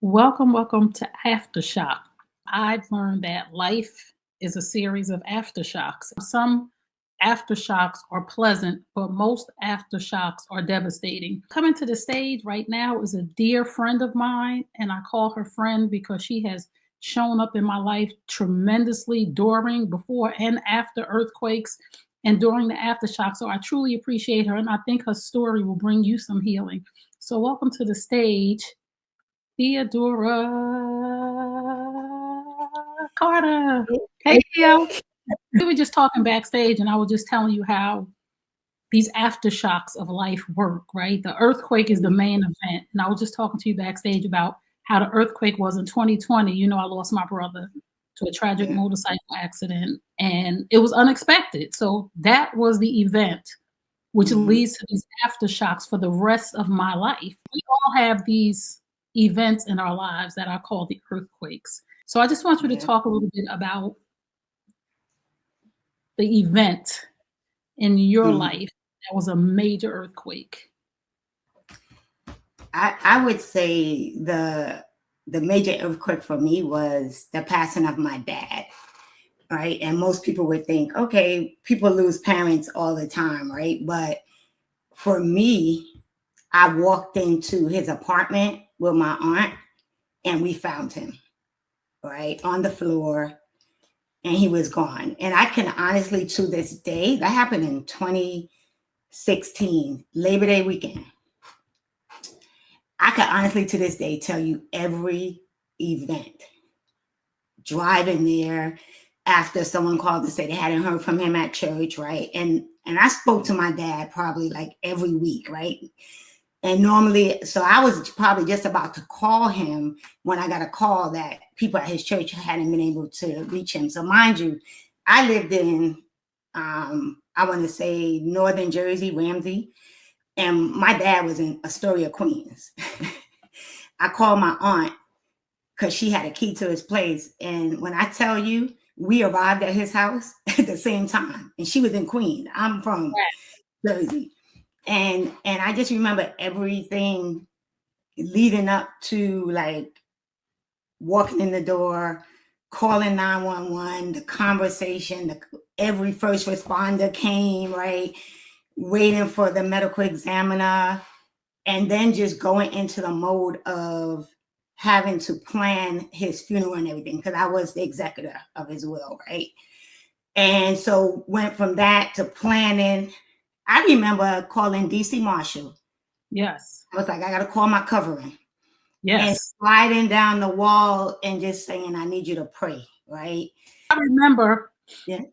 Welcome to Aftershock. I've learned that life is a series of aftershocks. Some aftershocks are pleasant, but most aftershocks are devastating. Coming to the stage right now is a dear friend of mine, and I call her friend because she has shown up in my life tremendously during, before, and after earthquakes and during the aftershock. So I truly appreciate her, and I think her story will bring you some healing. So, welcome to the stage, Theodora Carter. Hey, Theo. We were just talking backstage, and I was just telling you how these aftershocks of life work, right? The earthquake is the main event. And I was just talking to you backstage about how the earthquake was in 2020. You know, I lost my brother to a tragic Yeah. motorcycle accident, and it was unexpected. So that was the event, which leads to these aftershocks for the rest of my life. We all have these events in our lives that are called the earthquakes. So I just want you to Yeah. talk a little bit about the event in your Mhm. life that was a major earthquake. I would say the major earthquake for me was the passing of my dad, right? And most people would think, okay, people lose parents all the time, right? But for me, I walked into his apartment with my aunt and we found him, right, on the floor and he was gone. And I can honestly, to this day, that happened in 2016, Labor Day weekend. I can honestly, to this day, tell you every event. Driving there after someone called to say they hadn't heard from him at church, right? And I spoke to my dad probably like every week, right? And normally, so I was probably just about to call him when I got a call that people at his church hadn't been able to reach him. So mind you, I lived in I want to say northern Jersey, Ramsey, and my dad was in Astoria, Queens. I called my aunt because she had a key to his place. And when I tell you, we arrived at his house at the same time. And she was in Queens. I'm from Jersey. And I just remember everything leading up to like walking in the door, calling 911, the conversation, every first responder came, right? Waiting for the medical examiner, and then just going into the mode of having to plan his funeral and everything because I was the executor of his will, right? And so went from that to planning. I remember calling DC Marshall. Yes. I was like, I got to call my covering. And Yes. sliding down the wall and just saying, I need you to pray, right? I remember Yeah.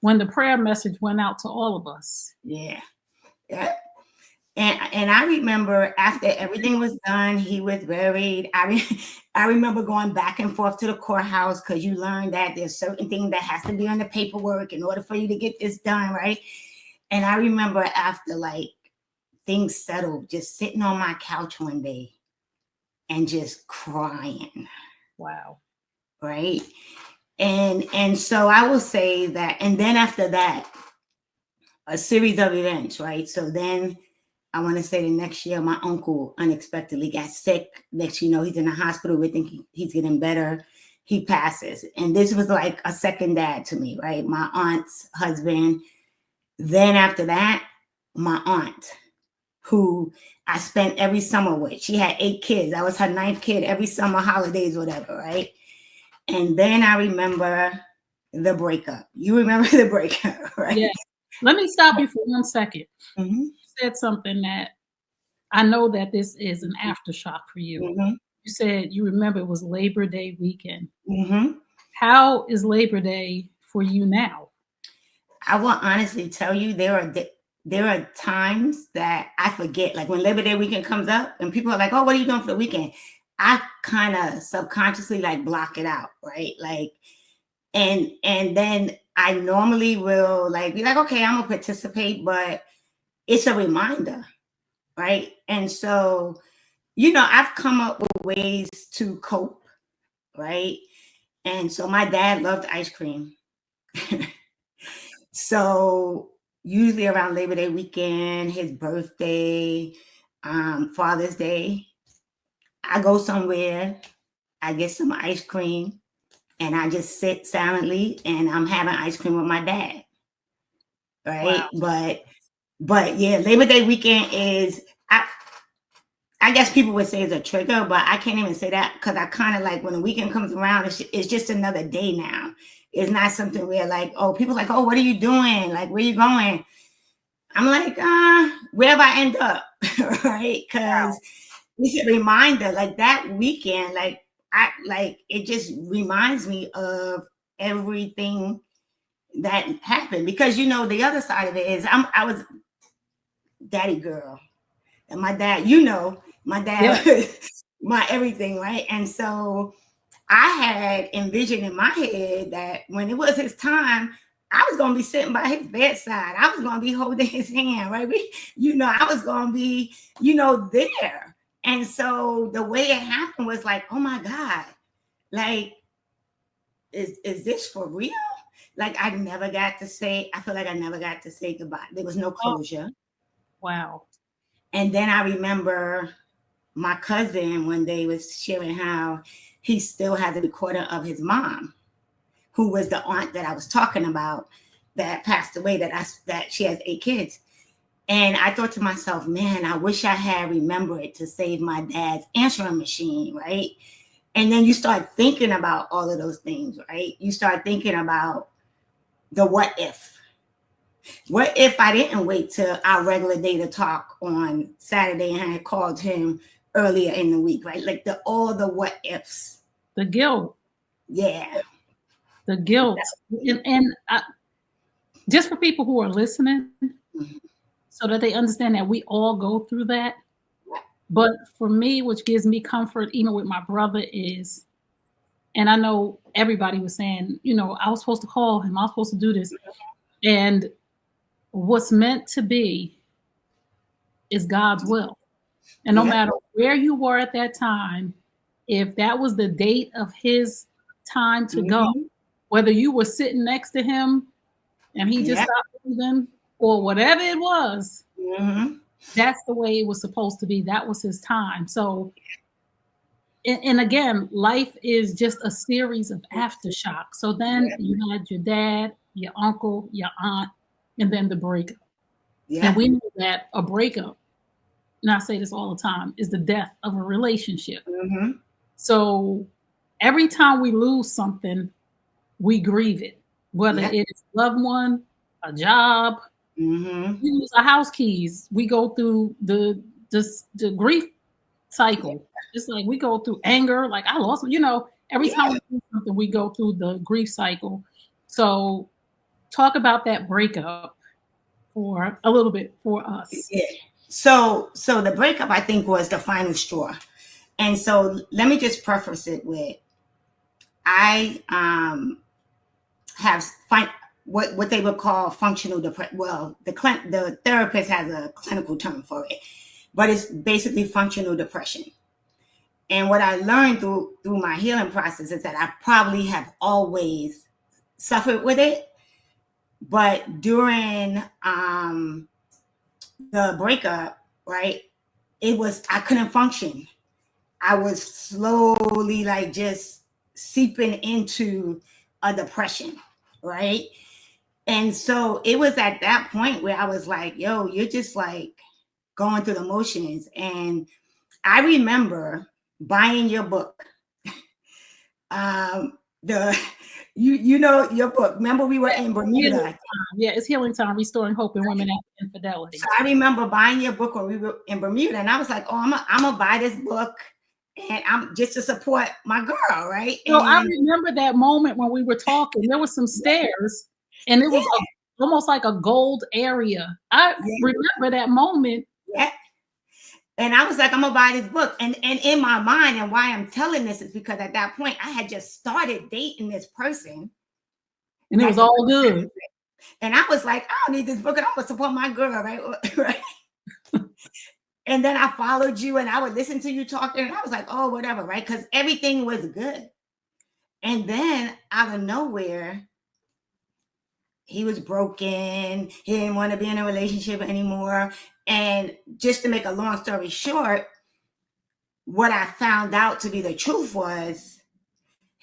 when the prayer message went out to all of us. Yeah. Yeah. And I remember after everything was done, he was buried. I remember going back and forth to the courthouse because you learn that there's certain things that has to be on the paperwork in order for you to get this done, right? And I remember after like things settled, just sitting on my couch one day and just crying. Wow. Right. And so I will say that, and then after that, a series of events, right? So then I want to say the next year, my uncle unexpectedly got sick. Next, you know, he's in the hospital. We think he's getting better. He passes. And this was like a second dad to me, right? My aunt's husband. Then after that, my aunt, who I spent every summer with. She had 8 kids. I was her 9th kid every summer, holidays, whatever, right? And then I remember the breakup. You remember the breakup, right? Yes. Let me stop you for 1 second. Mm-hmm. You said something that I know that this is an aftershock for you. Mm-hmm. You said you remember it was Labor Day weekend. Mm-hmm. How is Labor Day for you now? I will honestly tell you, there are times that I forget. Like when Labor Day weekend comes up, and people are like, "Oh, what are you doing for the weekend?" I kind of subconsciously like block it out, right? Like, and then I normally will like be like, "Okay, I'm gonna participate," but it's a reminder, right? And so, you know, I've come up with ways to cope, right? And so my dad loved ice cream. So usually around Labor Day weekend, his birthday, Father's Day, I go somewhere I get some ice cream and I just sit silently and I'm having ice cream with my dad. Wow. Right. But yeah, Labor Day weekend is, I guess people would say it's a trigger, but I can't even say that because I kind of like when the weekend comes around, it's just another day now. It's not something where like, oh, people like, oh, what are you doing? Like, where you going? I'm like, wherever I end up, right? Because it's a reminder, like that weekend, it just reminds me of everything that happened. Because the other side of it is I was daddy girl. And my dad, my dad Yeah. my everything, right? And so I had envisioned in my head that when it was his time, I was gonna be sitting by his bedside. I was gonna be holding his hand, right? I was gonna be, there. And so the way it happened was like, oh my God, like, is this for real? Like I feel like I never got to say goodbye. There was no Oh, closure. wow. And then I remember my cousin one day was sharing how he still had the recording of his mom, who was the aunt that I was talking about that passed away, that she has 8 kids. And I thought to myself, man, I wish I had remembered to save my dad's answering machine, right? And then you start thinking about all of those things, right? You start thinking about the what if. What if I didn't wait till our regular day to talk on Saturday and I had called him earlier in the week, right? Like all the what ifs. The guilt. Yeah. The guilt. And just for people who are listening, Mhm. so that they understand that we all go through that. But for me, which gives me comfort, even with my brother, is, and I know everybody was saying, I was supposed to call him, I was supposed to do this. And what's meant to be is God's will. And no Yep. matter where you were at that time, if that was the date of his time to go, Mm-hmm. whether you were sitting next to him and he just Yep. stopped breathing or whatever it was, Mm-hmm. that's the way it was supposed to be. That was his time. So, and again, life is just a series of aftershocks. So then Yep. you had your dad, your uncle, your aunt, and then the breakup. And Yep. we know that a breakup, and I say this all the time, is the death of a relationship. Mm-hmm. So every time we lose something, we grieve it, whether Yep. it's a loved one, a job, Mm-hmm. we lose our house keys. We go through the grief cycle. It's like we go through anger, like I lost, every time Yeah. we do something, we go through the grief cycle. So talk about that breakup for a little bit for us. Yeah. So the breakup, I think, was the final straw. And so let me just preface it with I have what they would call functional depression. Well, the therapist has a clinical term for it, but it's basically functional depression. And what I learned through my healing process is that I probably have always suffered with it, but during the breakup, right, I couldn't function. I was slowly like just seeping into a depression, right? And so it was at that point where I was like, yo, you're just like going through the motions. And I remember buying your book. The your book. Remember we were in Healing Bermuda. time. Yeah, it's healing time, restoring hope in women after So infidelity. I remember buying your book when we were in Bermuda, and I was like, oh, I'm gonna buy this book, and I'm just to support my girl, right? So I And remember that moment when we were talking. There was some stairs, and it was yeah, almost like a gold area. I yeah, remember that moment. yeah. And I was like, I'm gonna buy this book. And in my mind, and why I'm telling this is because at that point I had just started dating this person. And it was all good. And I was like, I don't need this book, and I'm gonna support my girl, right? Right. And then I followed you and I would listen to you talking, and I was like, oh, whatever, right? Because everything was good. And then out of nowhere, he was broken. He didn't want to be in a relationship anymore. And just to make a long story short, what I found out to be the truth was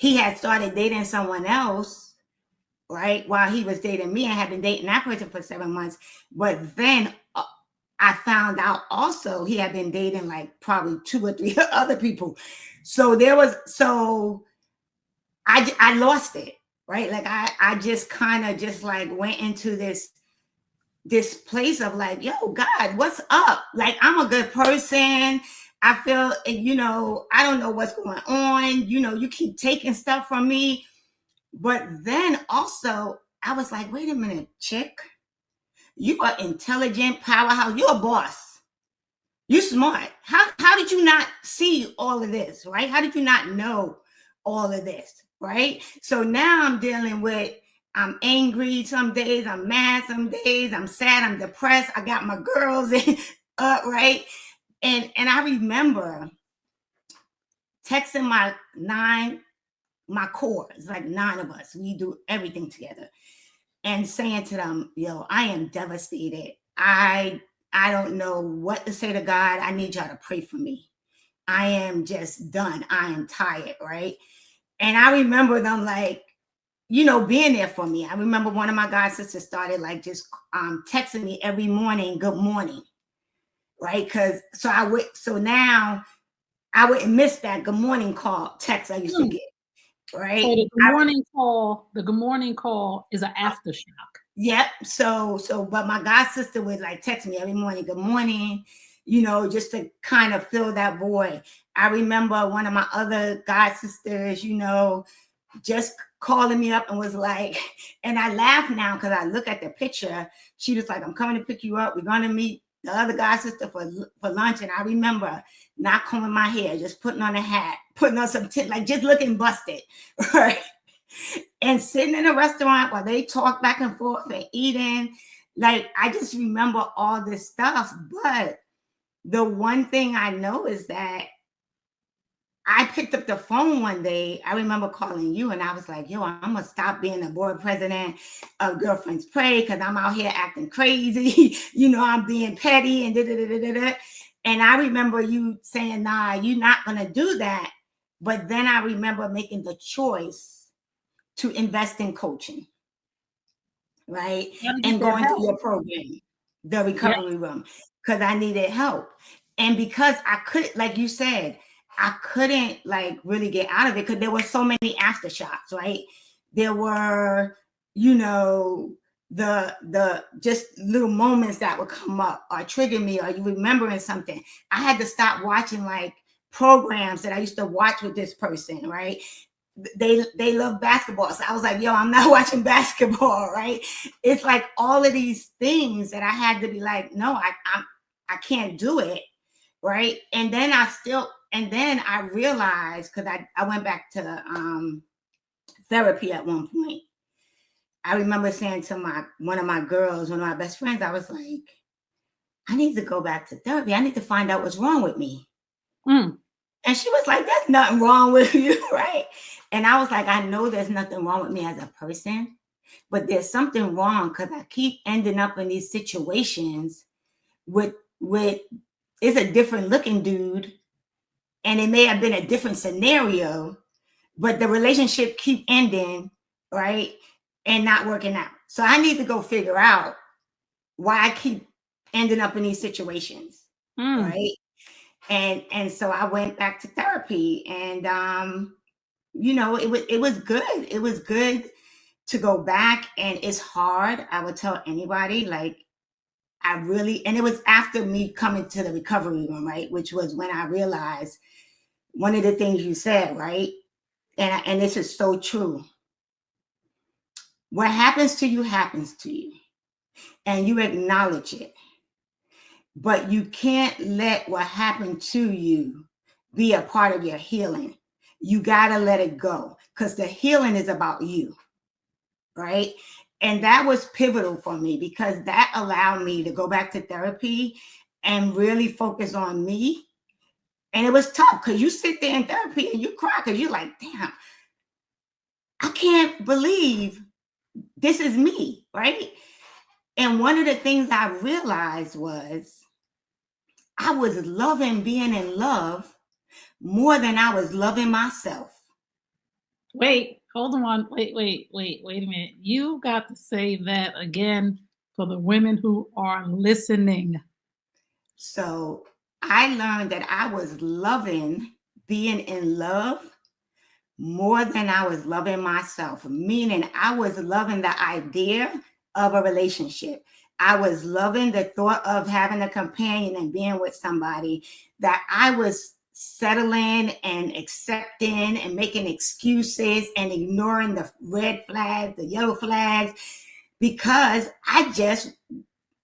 he had started dating someone else, right, while he was dating me, and had been dating that person for 7 months. But then I found out also he had been dating like probably 2 or 3 other people. So I lost it, right? Like I just kind of just like went into this place of like, yo, God, what's up? Like, I'm a good person. I feel, I don't know what's going on. You keep taking stuff from me. But then also, I was like, wait a minute, chick. You are intelligent, powerhouse. You're a boss. You're smart. How did you not see all of this, right? How did you not know all of this, right? So now I'm dealing with, I'm angry some days, I'm mad some days, I'm sad, I'm depressed. I got my girls up, right? And I remember texting my core. It's like 9 of us. We do everything together. And saying to them, yo, I am devastated. I don't know what to say to God. I need y'all to pray for me. I am just done. I am tired, right? And I remember them like, being there for me. I remember one of my god sisters started like just texting me every morning, good morning, right? So now I wouldn't miss that good morning call text I used to get, right? So the good morning call is an aftershock. Yep. But my god sister would like text me every morning, good morning, just to kind of fill that void. I remember one of my other god sisters, just calling me up and was like, and I laugh now because I look at the picture. She was like, I'm coming to pick you up. We're going to meet the other god sister for lunch. And I remember not combing my hair, just putting on a hat, putting on some like just looking busted, right? And sitting in a restaurant while they talk back and forth and eating. Like, I just remember all this stuff. But the one thing I know is that I picked up the phone one day. I remember calling you and I was like, yo, I'm going to stop being the board president of Girlfriends Pray because I'm out here acting crazy. I'm being petty and da-da-da-da-da. And I remember you saying, nah, you're not going to do that. But then I remember making the choice to invest in coaching, right? And going through your program, the recovery room, because I needed help. And because I couldn't, like you said, I couldn't like really get out of it because there were so many aftershocks, right? There were, the just little moments that would come up or trigger me, or you remembering something. I had to stop watching like programs that I used to watch with this person, right? They love basketball. So I was like, yo, I'm not watching basketball, right? It's like all of these things that I had to be like, no, I can't do it, right? And then I realized, because I went back to therapy at one point. I remember saying to one of my girls, one of my best friends, I was like, I need to go back to therapy. I need to find out what's wrong with me. And she was like, there's nothing wrong with you, right? And I was like, I know there's nothing wrong with me as a person, but there's something wrong because I keep ending up in these situations with it's a different looking dude, and it may have been a different scenario, but the relationship keep ending, right? And not working out. So I need to go figure out why I keep ending up in these situations, right? And so I went back to therapy, and it was good. It was good to go back, and it's hard. I would tell anybody, like, and it was after me coming to the recovery room, right? Which was when I realized one of the things you said, right? And this is so true. What happens to you happens to you, and you acknowledge it. But you can't let what happened to you be a part of your healing. You got to let it go, because the healing is about you, right? And that was pivotal for me, because that allowed me to go back to therapy and really focus on me. And it was tough, because you sit there in therapy and you cry because you're like, damn, I can't believe this is me, right? And one of the things I realized was I was loving being in love more than I was loving myself. Wait, hold on. Wait a minute. You got to say that again for the women who are listening. So I learned that I was loving being in love more than I was loving myself, meaning I was loving the idea of a relationship. I was loving the thought of having a companion and being with somebody, that I was settling and accepting and making excuses and ignoring the red flags, the yellow flags, because I just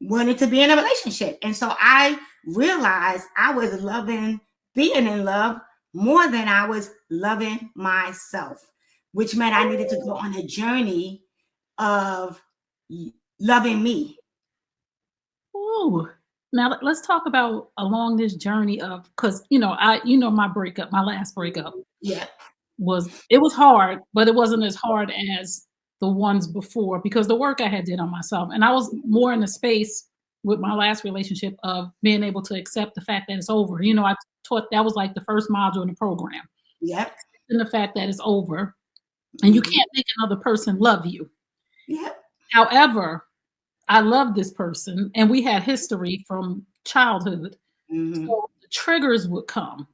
wanted to be in a relationship. And so I realized I was loving being in love more than I was loving myself, which meant I needed to go on a journey of loving me. Ooh. Now let's talk about along this journey of because my breakup, my last breakup Yeah. was hard, but it wasn't as hard as the ones before because the work I had did on myself. And I was more in the space with my last relationship of being able to accept the fact that it's over. I taught that was like the first module in the program. Yep. And the fact that it's over and you Mm-hmm. can't make another person love you. Yep. However, I love this person and we had history from childhood. Mm-hmm. So the triggers would come.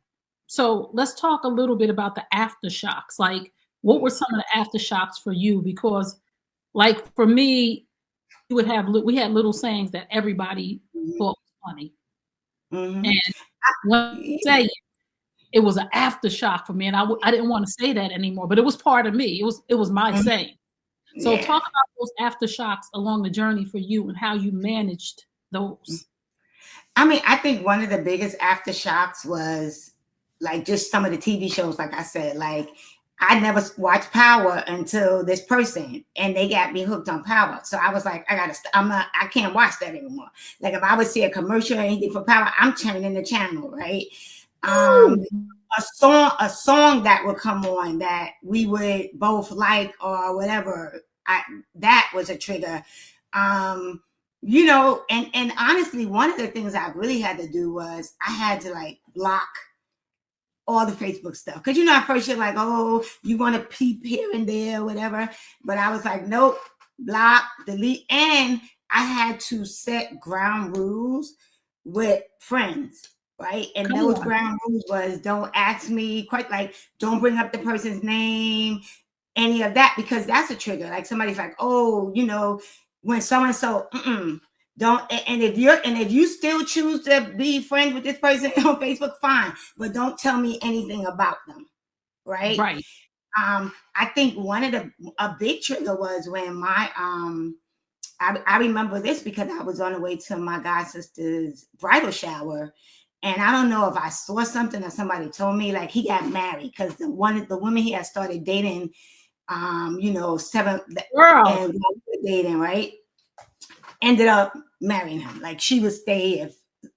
So let's talk a little bit about the aftershocks. Like, what were some of the aftershocks for you? Because, like, for me, we had little sayings that everybody thought was funny, Mm-hmm. and when I Yeah. say it was an aftershock for me, and I didn't want to say that anymore, but it was part of me. It was my Mhm. saying. So Yeah. talk about those aftershocks along the journey for you and how you managed those. I mean, I think one of the biggest aftershocks was like just some of the TV shows, like I said, like I never watched Power until this person, and they got me hooked on Power. So I was like, I can't watch that anymore. Like if I would see a commercial or anything for Power, I'm turning the channel, right? Um, Ooh, a song that would come on that we would both like or whatever. That was a trigger. Um, and honestly, one of the things I really had to do was I had to like block all the Facebook stuff. Because at first you're like, oh, you want to peep here and there, whatever. But I was like, nope, block, delete. And I had to set ground rules with friends, right? And come those on. ground rules was don't ask me, quite like, don't bring up the person's name, any of that, because that's a trigger. Like somebody's like, oh, when so and so, don't. And if you still choose to be friends with this person on Facebook, fine, but don't tell me anything about them, right? Right. I think one of a big trigger was when I remember this because I was on the way to my god sister's bridal shower. And I don't know if I saw something or somebody told me like he got married because the woman he had started dating, seven Girl. and dating, right? Ended up marrying him. Like she would stay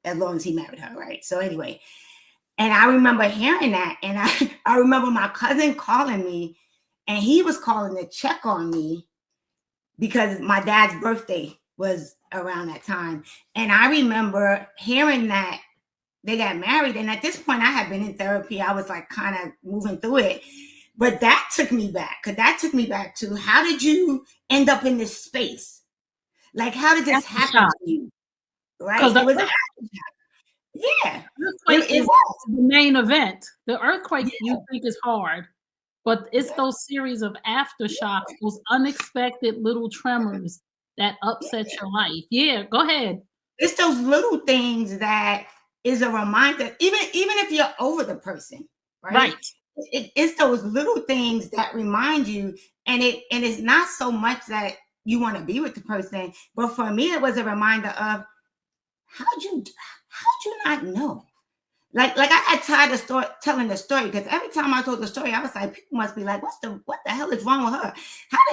as long as he married her, right? So anyway, and I remember hearing that, and I remember my cousin calling me, and he was calling to check on me because my dad's birthday was around that time. And I remember hearing that they got married. And at this point, I had been in therapy. I was like kind of moving through it. But that took me back because that took me back to how did you end up in this space? Like, how did this happen Aftershock. to you? Right? Because the It was, yeah, earthquake it is was. the main event. The earthquake Yeah, you think is hard, but it's yeah, those series of aftershocks, those unexpected little tremors that upset yeah. your life. Yeah, go ahead. It's those little things that is a reminder, even if you're over the person, right? Right. It's those little things that remind you, and it's not so much that you want to be with the person, but for me, it was a reminder of how'd you how'd you not know? Like I got tired of telling the story because every time I told the story, I was like, people must be like, what the hell is wrong with her?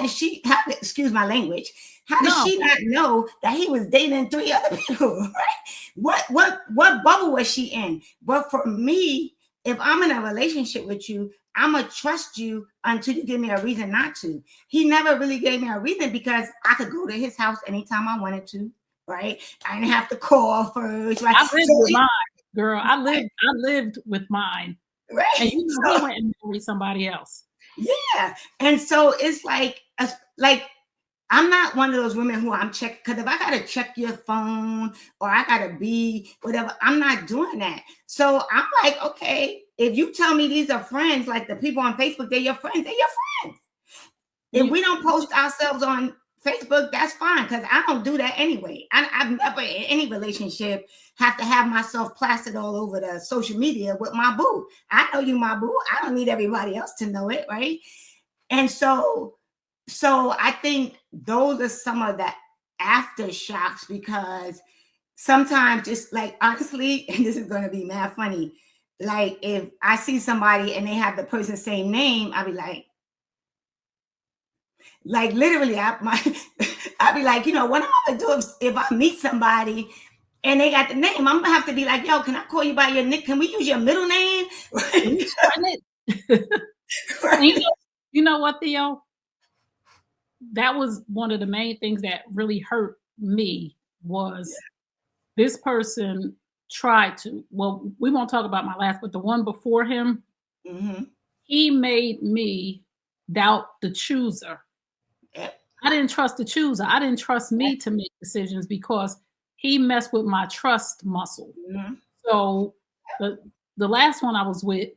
Excuse my language, how did No, she not know that he was dating three other people? Right? What bubble was she in? But for me, if I'm in a relationship with you, I'm gonna trust you until you give me a reason not to. He never really gave me a reason because I could go to his house anytime I wanted to, right? I didn't have to call first, right? I lived So with mine, girl. I lived with mine. And right. he So went and married somebody else. Yeah. And so it's like I'm not one of those women who I'm checking, because if I gotta check your phone or I gotta be whatever, I'm not doing that. So I'm like, okay, if you tell me these are friends, like the people on Facebook, they're your friends, they're your friends. If You, we don't post ourselves on Facebook, that's fine, because I don't do that anyway. I've never in any relationship have to have myself plastered all over the social media with my boo. I know you, my boo. I don't need everybody else to know it, right? And so I think those are some of the aftershocks, because sometimes, just like honestly, and this is going to be mad funny, like if I see somebody and they have the person's same name, I'll be like literally, I'll be like, what am I gonna do if I meet somebody and they got the name? I'm gonna have to be like, yo, can I call you by your nick? Can we use your middle name? we starting it. And Right? you know what, Theo? That was one of the main things that really hurt me was this person tried to, well, we won't talk about my last, but the one before him, Mm-hmm. he made me doubt the chooser. Yep. I didn't trust the chooser. I didn't trust me to make decisions because he messed with my trust muscle. Mm-hmm. So the the last one I was with,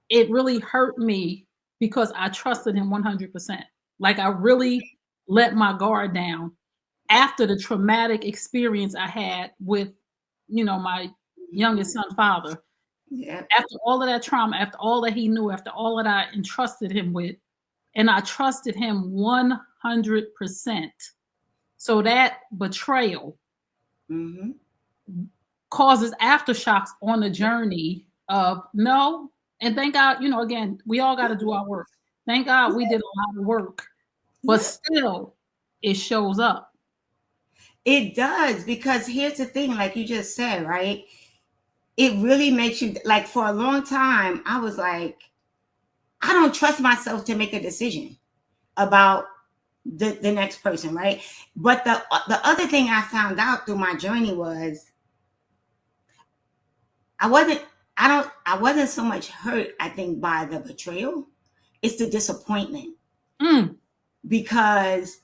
it really hurt me because I trusted him 100%. Like I really let my guard down after the traumatic experience I had with, my youngest son father. Yep. After all of that trauma, after all that he knew, after all that I entrusted him with, and I trusted him 100%. So that betrayal Mm-hmm. causes aftershocks on the journey of no. And thank God, again, we all got to do our work. Thank God we did a lot of work, but Yep. still it shows up. It does, because here's the thing, like you just said, right? It really makes you, like, for a long time, I was like, I don't trust myself to make a decision about the next person, right? But the other thing I found out through my journey was I wasn't I wasn't so much hurt, I think, by the betrayal. It's the disappointment, Mm. because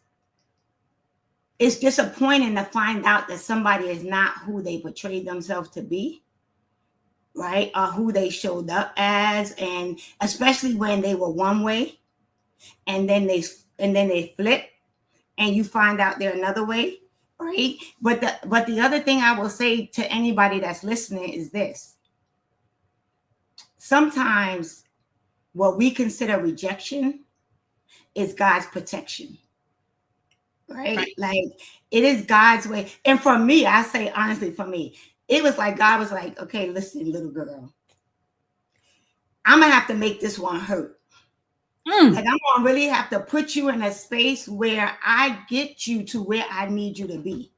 it's disappointing to find out that somebody is not who they portrayed themselves to be, right? Or who they showed up as, and especially when they were one way and then they flip and you find out they're another way, right? But the other thing I will say to anybody that's listening is this: sometimes what we consider rejection is God's protection, right? Right. Like, it is God's way. And for me, I say honestly, for me, it was like God was like, okay, listen, little girl, I'm gonna have to make this one hurt. Mm. Like, I'm gonna really have to put you in a space where I get you to where I need you to be.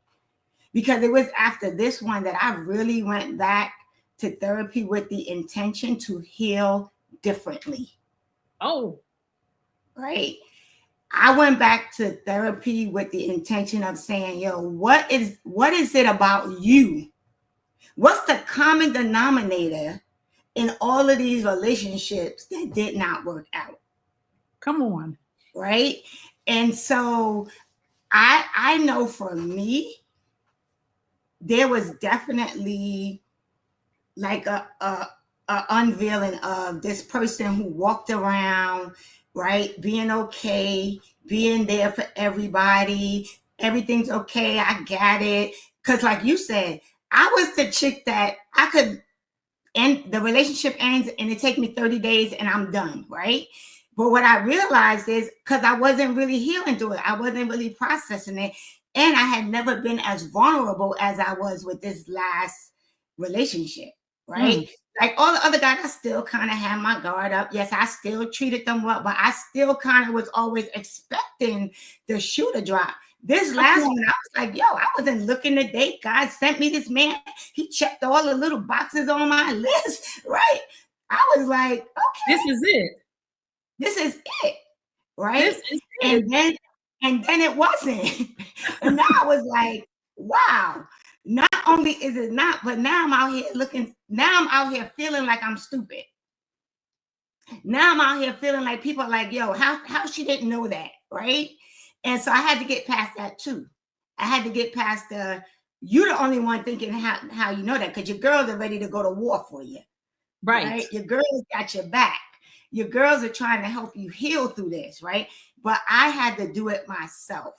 Because it was after this one that I really went back to therapy with the intention to heal differently, Oh, right? I went back to therapy with the intention of saying, yo, what is it about you? What's the common denominator in all of these relationships that did not work out? come on. Right? And so I know for me, there was definitely like a unveiling of this person who walked around, right, being okay, being there for everybody, everything's okay, I got it. Because like you said, I was the chick that I could end, the relationship ends and it take me 30 days and I'm done, right? But what I realized is, because I wasn't really healing through it, I wasn't really processing it, and I had never been as vulnerable as I was with this last relationship, right? Mm. Like all the other guys, I still kind of had my guard up. Yes, I still treated them well, but I still kind of was always expecting the shoe to drop. This Come last on. one, I was like, yo, I wasn't looking to date. God sent me this man. He checked all the little boxes on my list, right? I was like, This okay, is it. this is it, right? This is it. And then it wasn't. And now I was like, wow. Not only is it not, but now I'm out here feeling like I'm stupid. Now I'm out here feeling like people are like, yo, how she didn't know that, right? And so I had to get past that too. I had to get past the you're the only one thinking how you know that because your girls are ready to go to war for you, Right. right? Your girls got your back. Your girls are trying to help you heal through this, right? But I had to do it myself,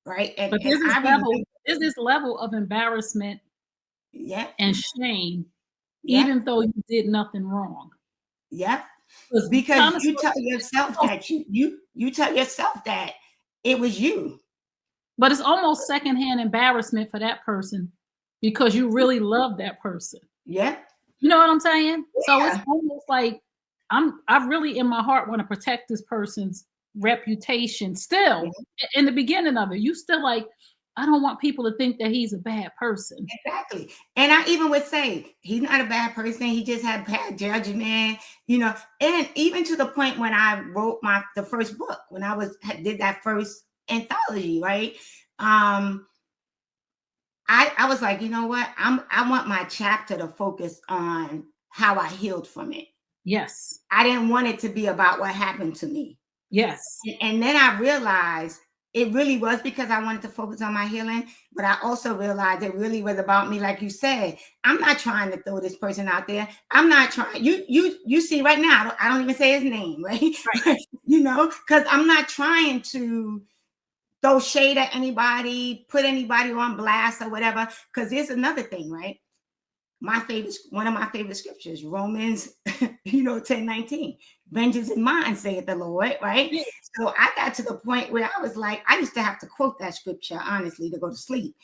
right? And But and I remember, there's this level of embarrassment yeah, and shame, yeah, even though you did nothing wrong. yeah. 'Cause Because Thomas you tell yourself that you tell yourself that it was you. but it's almost secondhand embarrassment for that person because you really love that person. Yeah, You know what I'm saying? So it's yeah, almost like I really in my heart want to protect this person's reputation still. yeah, In the beginning of it, you still like, I don't want people to think that he's a bad person. exactly. And I even would say he's not a bad person. He just had bad judgment, you know. And even to the point when I wrote the first book, when did that first anthology, right? Um, I was like, you know what? I want my chapter to focus on how I healed from it. Yes. I didn't want it to be about what happened to me. Yes. And then I realized it really was because I wanted to focus on my healing, but I also realized it really was about me. Like you said, I'm not trying to throw this person out there. I'm not trying. You see right now, I don't even say his name, right? Right. You know, because I'm not trying to throw shade at anybody, put anybody on blast or whatever. Because there's another thing, right? One of my favorite scriptures, Romans, 10:19. Vengeance is mine, saith the Lord, right? Yeah. So I got to the point where I was like, I used to have to quote that scripture, honestly, to go to sleep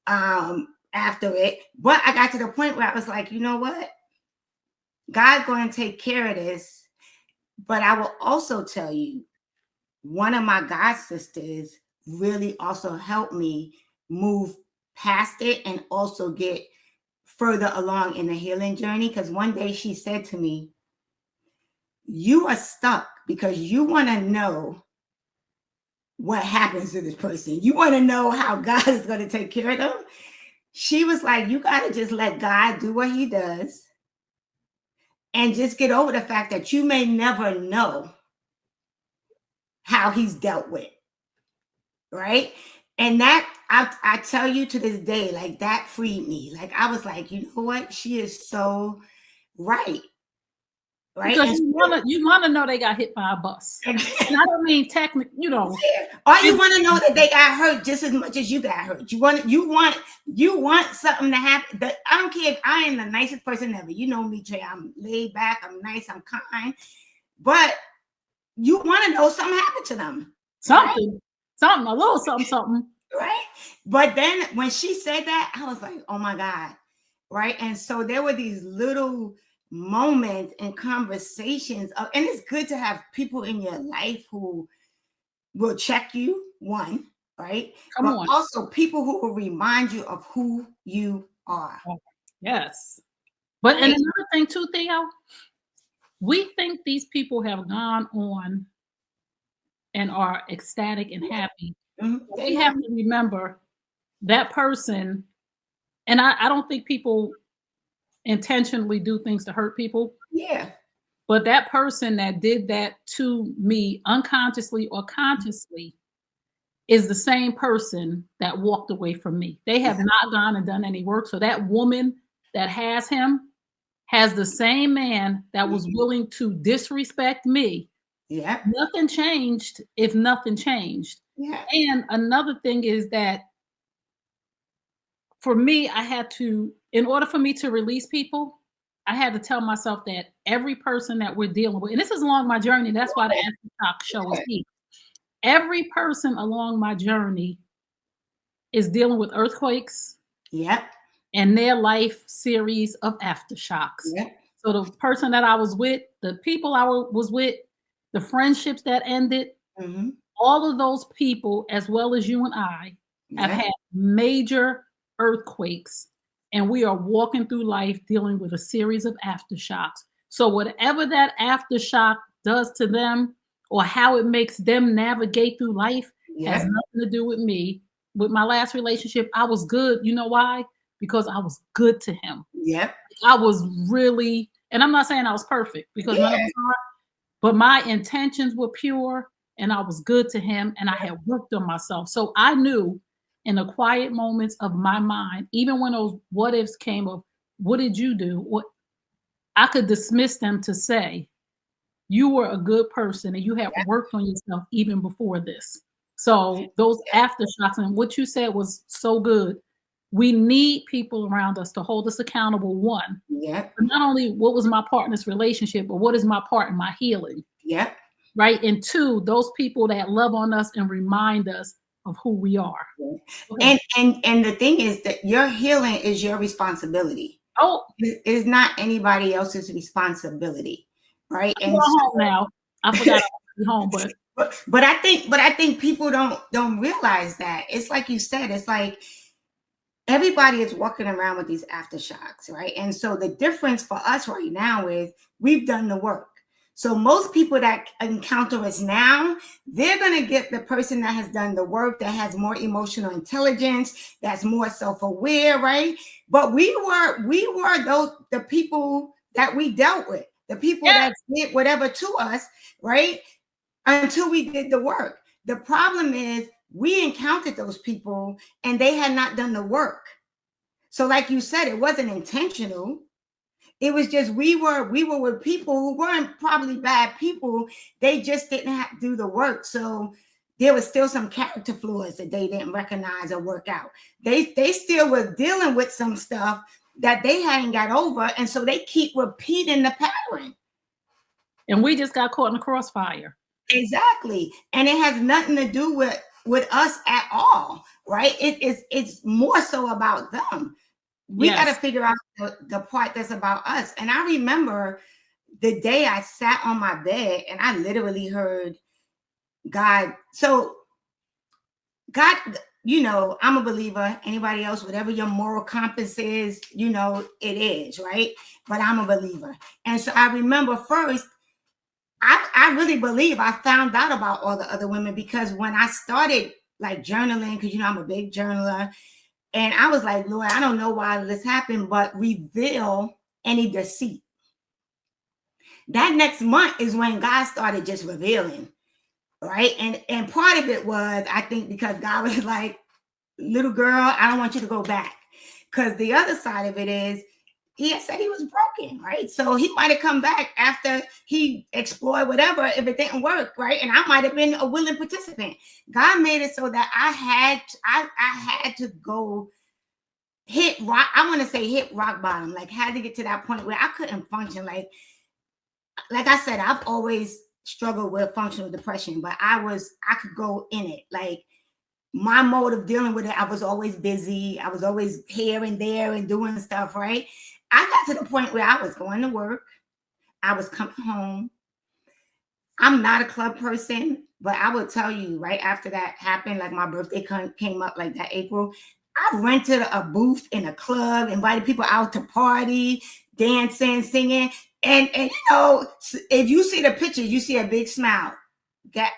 after it. But I got to the point where I was like, you know what? God's going to take care of this. But I will also tell you, one of my God sisters really also helped me move past it and also get further along in the healing journey. Because one day she said to me, you are stuck because you want to know what happens to this person. You want to know how God is going to take care of them. She was like, you got to just let God do what he does and just get over the fact that you may never know how he's dealt with. Right. And that I tell you to this day, like that freed me. Like I was like, you know what? She is so right. Right. Because And you wanna know they got hit by a bus. And I don't mean technically, or you want to know that they got hurt just as much as you got hurt. You want something to happen. I don't care if I am the nicest person ever. You know me, Trey. I'm laid back. I'm nice. I'm kind. But you want to know something happened to them. something, something, a little something, something. Right. But then when she said that, I was like, oh my God. Right. And so there were these little moments and conversations and it's good to have people in your life who will check you, one, right? Come But on. also people who will remind you of who you are. Yes. But and Right? another thing too, Theo, we think these people have gone on and are ecstatic and happy. Mhm. But we have to remember that person, and I don't think people intentionally do things to hurt people, Yeah. but that person that did that to me unconsciously or consciously is the same person that walked away from me. They have Yeah. not gone and done any work. So that woman that has him has the same man that was Mhm. willing to disrespect me. Yeah. Nothing changed if nothing changed. Yeah. And another thing is that for me, in order for me to release people, I had to tell myself that every person that we're dealing with, and this is along my journey, that's why the Aftershock show is here. Every person along my journey is dealing with earthquakes Yep. and their life series of aftershocks. Yep. So the person that I was with, the people was with, the friendships that ended, Hmm. all of those people, as well as you and I, have Yep. had major earthquakes, and we are walking through life dealing with a series of aftershocks. So whatever that aftershock does to them or how it makes them navigate through life has Yep. nothing to do with me. With my last relationship, I was good. You know why? Because I was good to him. Yep. I was really, And I'm not saying I was perfect because none of Yeah. us are, but my intentions were pure and I was good to him and I had worked on myself. So I knew in the quiet moments of my mind, even when those what ifs came of what did you do? What I could dismiss them to say, you were a good person and you had worked on yourself even before this. So those aftershocks and what you said was so good. We need people around us to hold us accountable. One, Yep. not only what was my partner's relationship, but what is my part in my healing, Yep. right? And two, those people that love on us and remind us of who we are. Okay. And the thing is that your healing is your responsibility. Oh, It's not anybody else's responsibility, right? I'm going And home so, now. I forgot I was to be home, but but I think people don't realize that. It's like you said, it's like everybody is walking around with these aftershocks, right? And so the difference for us right now is we've done the work. So most people that encounter us now, they're going to get the person that has done the work, that has more emotional intelligence, that's more self-aware, right? But we were those the people that we dealt with, the people yeah. that did whatever to us, right? Until we did the work. The problem is we encountered those people and they had not done the work. So, like you said, it wasn't intentional. It was just we were with people who weren't probably bad people. They just didn't have to do the work. So there was still some character flaws that they didn't recognize or work out. They still were dealing with some stuff that they hadn't got over. And so they keep repeating the pattern. And we just got caught in the crossfire. Exactly. And it has nothing to do with us at all, right? It's more so about them. We got to Yes. figure out the part that's about us. And I remember the day I sat on my bed and I literally heard God. So God, I'm a believer. Anybody else, whatever your moral compass is, it is, right? But I'm a believer. And so I remember first, I really believe I found out about all the other women because when I started like journaling, because I'm a big journaler, and I was like, Lord, I don't know why this happened, but reveal any deceit. That next month is when God started just revealing, right? And part of it was, I think, because God was like, little girl, I don't want you to go back. Because the other side of it is, he had said he was broken, right? So he might have come back after he explored whatever if it didn't work, right? And I might have been a willing participant. God made it so that I had to go hit rock. I want to say hit rock bottom. Like had to get to that point where I couldn't function. Like I said, I've always struggled with functional depression, but I could go in it. Like my mode of dealing with it, I was always busy. I was always here and there and doing stuff, right? I got to the point where I was going to work. I was coming home. I'm not a club person, but I will tell you right after that happened, like my birthday came up like that April, I rented a booth in a club, invited people out to party, dancing, singing. And if you see the pictures, you see a big smile.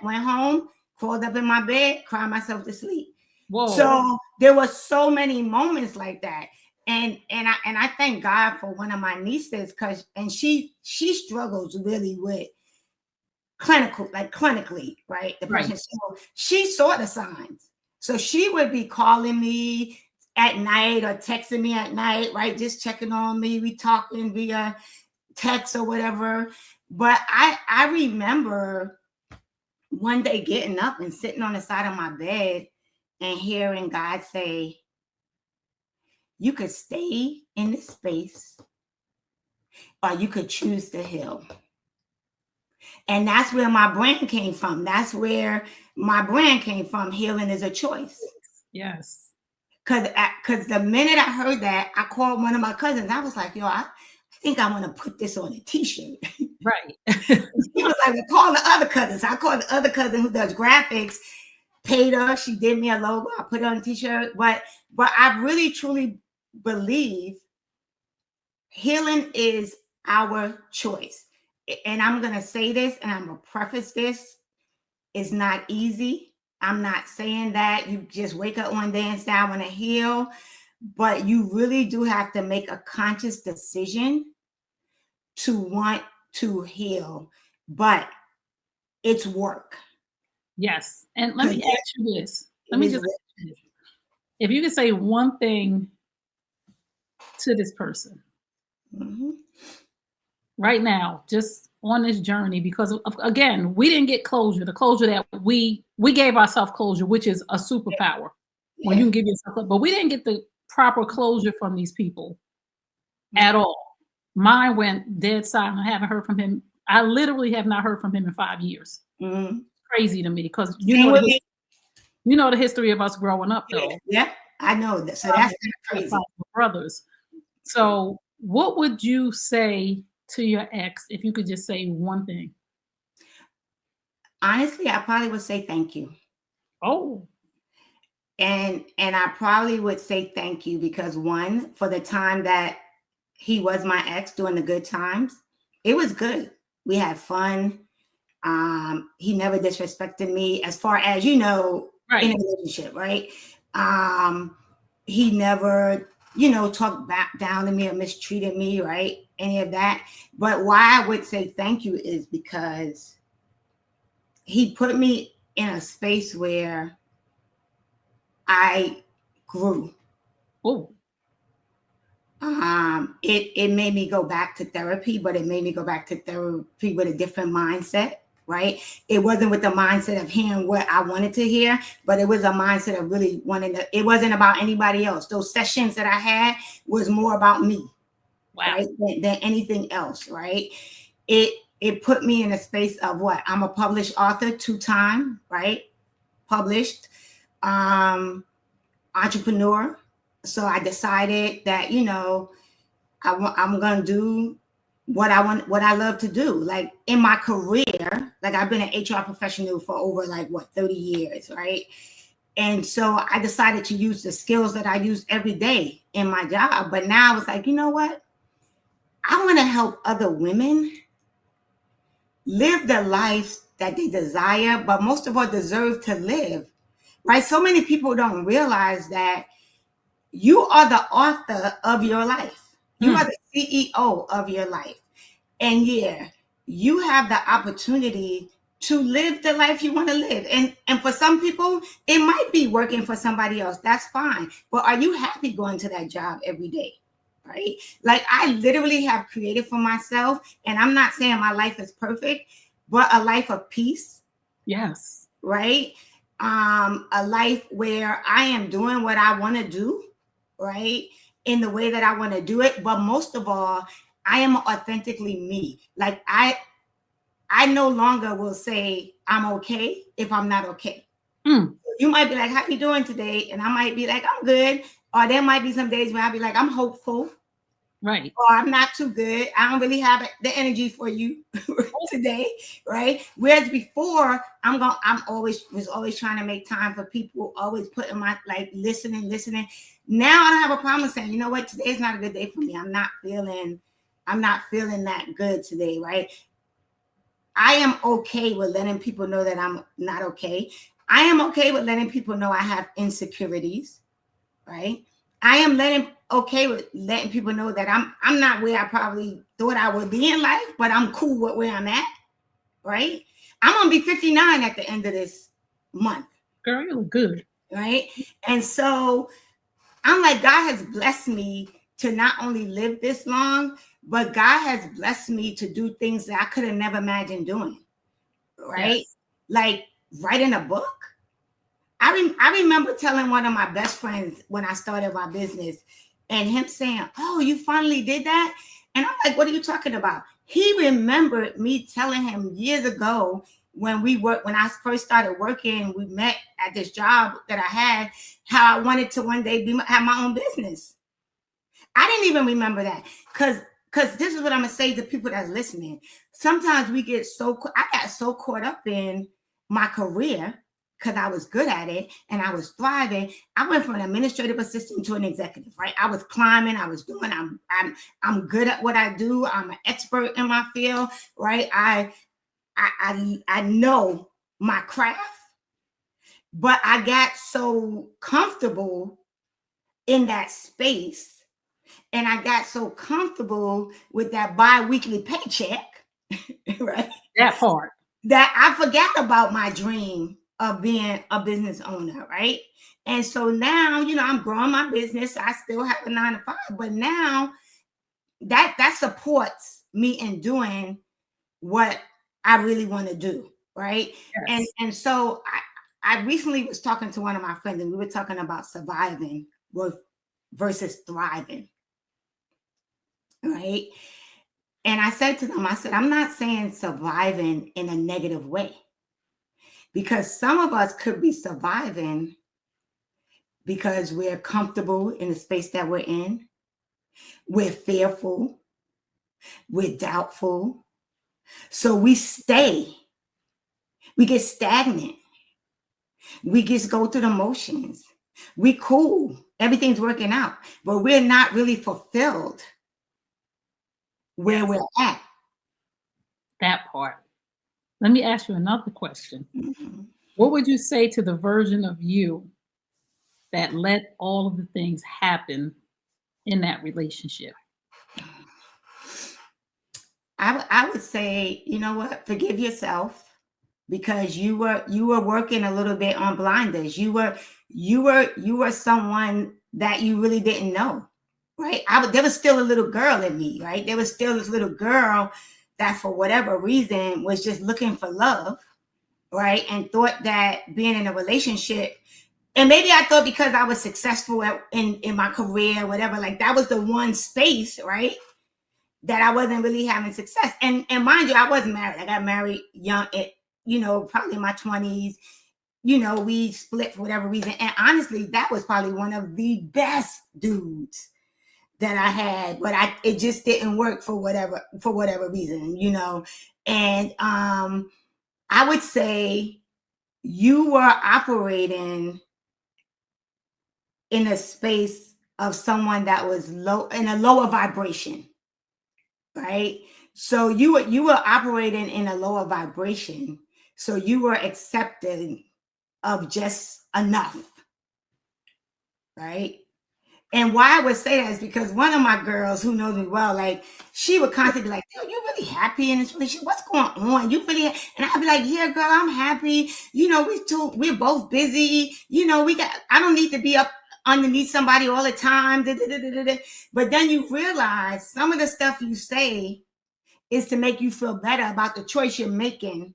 Went home, crawled up in my bed, cried myself to sleep. Whoa. So there were so many moments like that. And I thank God for one of my nieces and she struggles really with clinically, right? Right. Depression. So she saw the signs. So she would be calling me at night or texting me at night, right? Just checking on me. We talking via text or whatever. But I remember one day getting up and sitting on the side of my bed and hearing God say, you could stay in this space or you could choose to heal. And that's where my brand came from. That's where my brand came from. Healing is a choice. Yes. Because the minute I heard that, I called one of my cousins. I was like, yo, I think I want to put this on a t-shirt. Right. He was like, well, call the other cousins. I called the other cousin who does graphics, paid her. She did me a logo. I put it on a t-shirt. But I really, truly believe healing is our choice. And I'm going to say this, and I'm going to preface this. It's not easy. I'm not saying that you just wake up one day and say, I want to heal. But you really do have to make a conscious decision to want to heal, but it's work. Yes. And let me ask you this. Let It me is just work. ask you this. If you could say one thing to this person Mhm. right now, just on this journey, because again, we didn't get closure. The closure that we gave ourselves closure, which is a superpower when you Yeah. can give yourself, but we didn't get the proper closure from these people Mhm. at all. Mine went dead silent. I haven't heard from him. I literally have not heard from him in 5 years. Mhm. Crazy to me because Same with me. you know the history of us growing up Yeah. though. Yeah. I know that. So that's kind of crazy. Brothers. So, what would you say to your ex if you could just say one thing? Honestly, I probably would say thank you. Oh, And I probably would say thank you because one, for the time that he was my ex during the good times, it was good. We had fun. He never disrespected me as far as in a right. relationship, right? Um, he never, talked back down to me or mistreated me, right? Any of that. But why I would say thank you is because he put me in a space where I grew. Oh, It made me go back to therapy, but it made me go back to therapy with a different mindset, right? It wasn't with the mindset of hearing what I wanted to hear, but it was a mindset of really wanting to. It wasn't about anybody else. Those sessions that I had was more about me, wow. right, than anything else, right? It put me in a space of what? I'm a published author, 2-time, right? Published, entrepreneur. So I decided that I'm gonna do what I want, what I love to do. Like in my career, like I've been an HR professional for over 30 years, right? And so I decided to use the skills that I use every day in my job. But now I was like, you know what? I want to help other women live the life that they desire, but most of all deserve to live. Right? So many people don't realize that you are the author of your life. You are Mm, the CEO of your life. And yeah, you have the opportunity to live the life you want to live. And for some people, it might be working for somebody else. That's fine. But are you happy going to that job every day? Right? Like I literally have created for myself, and I'm not saying my life is perfect, but a life of peace, yes. right? A life where I am doing what I want to do, right? In the way that I want to do it. But most of all, I am authentically me. Like I no longer will say I'm okay if I'm not okay. Mm, You might be like, how you doing today? And I might be like, I'm good. Or there might be some days where I'll be like, I'm hopeful. right. Or I'm not too good. I don't really have the energy for you Oh, today, right? Whereas before, I'm always trying to make time for people, always putting my listening. Now I don't have a problem saying, you know what, today is not a good day for me. I'm not feeling that good today, right? I am okay with letting people know that I'm not okay. I am okay with letting people know I have insecurities, right? I am okay with letting people know that I'm not where I probably thought I would be in life, but I'm cool with where I'm at, right? I'm gonna be 59 at the end of this month, girl, you look good. right? And so I'm like, God has blessed me to not only live this long, but God has blessed me to do things that I could have never imagined doing, right? Yes. Like writing a book. I remember telling one of my best friends when I started my business and him saying, oh, you finally did that? And I'm like, what are you talking about? He remembered me telling him years ago when I first started working, we met at this job that I had, how I wanted to one day have my own business. I didn't even remember that because this is what I'm gonna say to people that's listening. Sometimes I got so caught up in my career because I was good at it and I was thriving. I went from an administrative assistant to an executive, right? I was climbing, I'm good at what I do. I'm an expert in my field, right? I know my craft, but I got so comfortable in that space. And I got so comfortable with that bi-weekly paycheck, right? That part. That I forgot about my dream of being a business owner, right? And so now, I'm growing my business. I still have a 9 to 5, but now that supports me in doing what I really want to do, right? Yes. And so I recently was talking to one of my friends, and we were talking about surviving versus thriving, right? And I said to them, I said, I'm not saying surviving in a negative way, because some of us could be surviving because we're comfortable in the space that we're in. We're fearful. We're doubtful. So we stay. We get stagnant. We just go through the motions. We cool. Everything's working out, but we're not really fulfilled where Yes. we're at. That part. Let me ask you another question. Mhm. What would you say to the version of you that let all of the things happen in that relationship? I would say, you know what? Forgive yourself, because you were working a little bit on blinders. You were someone that you really didn't know, right? There was still a little girl in me, right? There was still this little girl that for whatever reason was just looking for love, right? And thought that being in a relationship, and maybe I thought because I was successful in my career, whatever, like that was the one space, right? That I wasn't really having success. And mind you, I wasn't married. I got married young at, probably in my 20s. We split for whatever reason. And honestly, that was probably one of the best dudes that I had, but it just didn't work for whatever reason, And I would say you were operating in a space of someone that was low, in a lower vibration, right? So you were operating in a lower vibration. So you were accepting of just enough, right? And why I would say that is because one of my girls who knows me well, like she would constantly be like, "Dude, you really happy in this relationship? What's going on? You really?" And I'd be like, "Yeah, girl, I'm happy. We're both busy. I don't need to be up underneath somebody all the time." But then you realize some of the stuff you say is to make you feel better about the choice you're making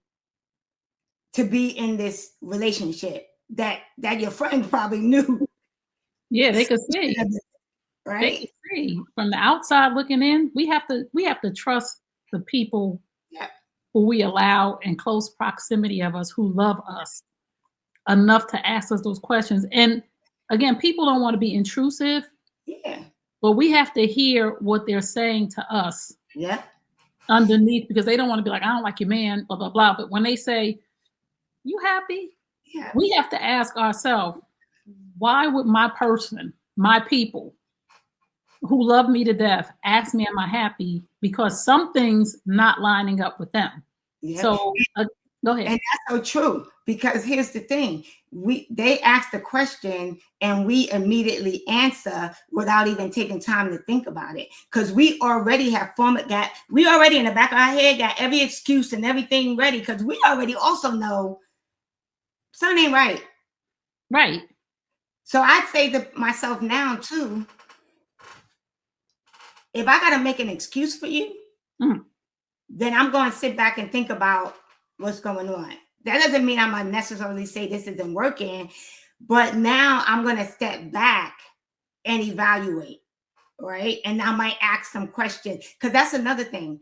to be in this relationship that your friend probably knew, Yeah, they could see. They right? could see. From the outside looking in, we have to trust the people Yeah, who we allow in close proximity of us, who love us enough to ask us those questions. And again, people don't want to be intrusive, yeah, but we have to hear what they're saying to us yeah, underneath, because they don't want to be like, "I don't like your man," blah, blah, blah. But when they say, "You happy?" yeah, We have to ask ourselves, why would my person, my people who love me to death ask me, am I happy? Because something's not lining up with them. yeah. So go ahead. And that's so true, because here's the thing: they ask the question and we immediately answer without even taking time to think about it, because we already we already in the back of our head got every excuse and everything ready, because we already also know something ain't right. Right. So I'd say to myself now too, if I got to make an excuse for you, Mm. then I'm going to sit back and think about what's going on. That doesn't mean I'm going to necessarily say this isn't working, but now I'm going to step back and evaluate, right? And I might ask some questions, because that's another thing.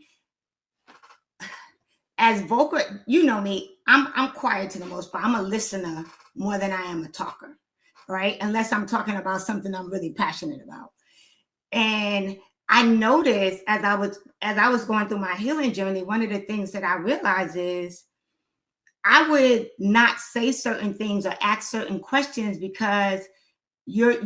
As vocal, you know me, I'm quiet to the most part. I'm a listener more than I am a talker, right? Unless I'm talking about something I'm really passionate about. And I noticed as I was going through my healing journey, one of the things that I realized is I would not say certain things or ask certain questions because you're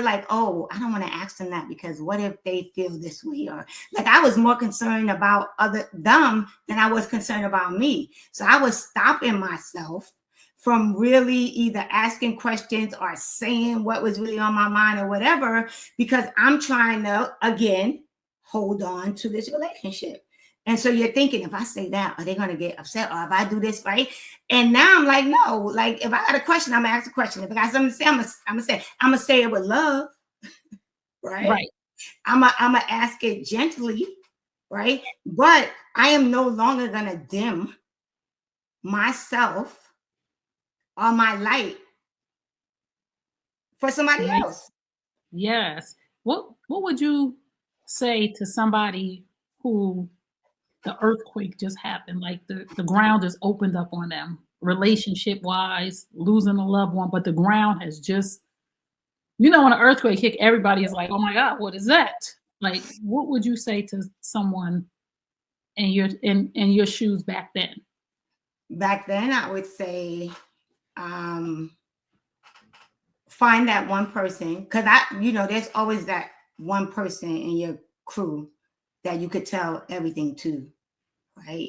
like, "Oh, I don't want to ask them that because what if they feel this way?" Or like I was more concerned about them than I was concerned about me. So I was stopping myself from really either asking questions or saying what was really on my mind or whatever, because I'm trying to, again, hold on to this relationship. And so you're thinking, if I say that, are they going to get upset? Or if I do this, right? And now I'm like, no, like if I got a question, I'm going to ask a question. If I got something to say, I'm going to say it with love, right? Right. I'm going to ask it gently, right? But I am no longer going to dim myself or my light for somebody Right. else. Yes. What would you say to somebody who the earthquake just happened, like the ground is opened up on them, relationship wise, losing a loved one, but the ground has just, when an earthquake hit, everybody is like, oh my God, what is that? Like, what would you say to someone in your shoes back then? Back then, I would say, um, find that one person, because there's always that one person in your crew that you could tell everything to, right?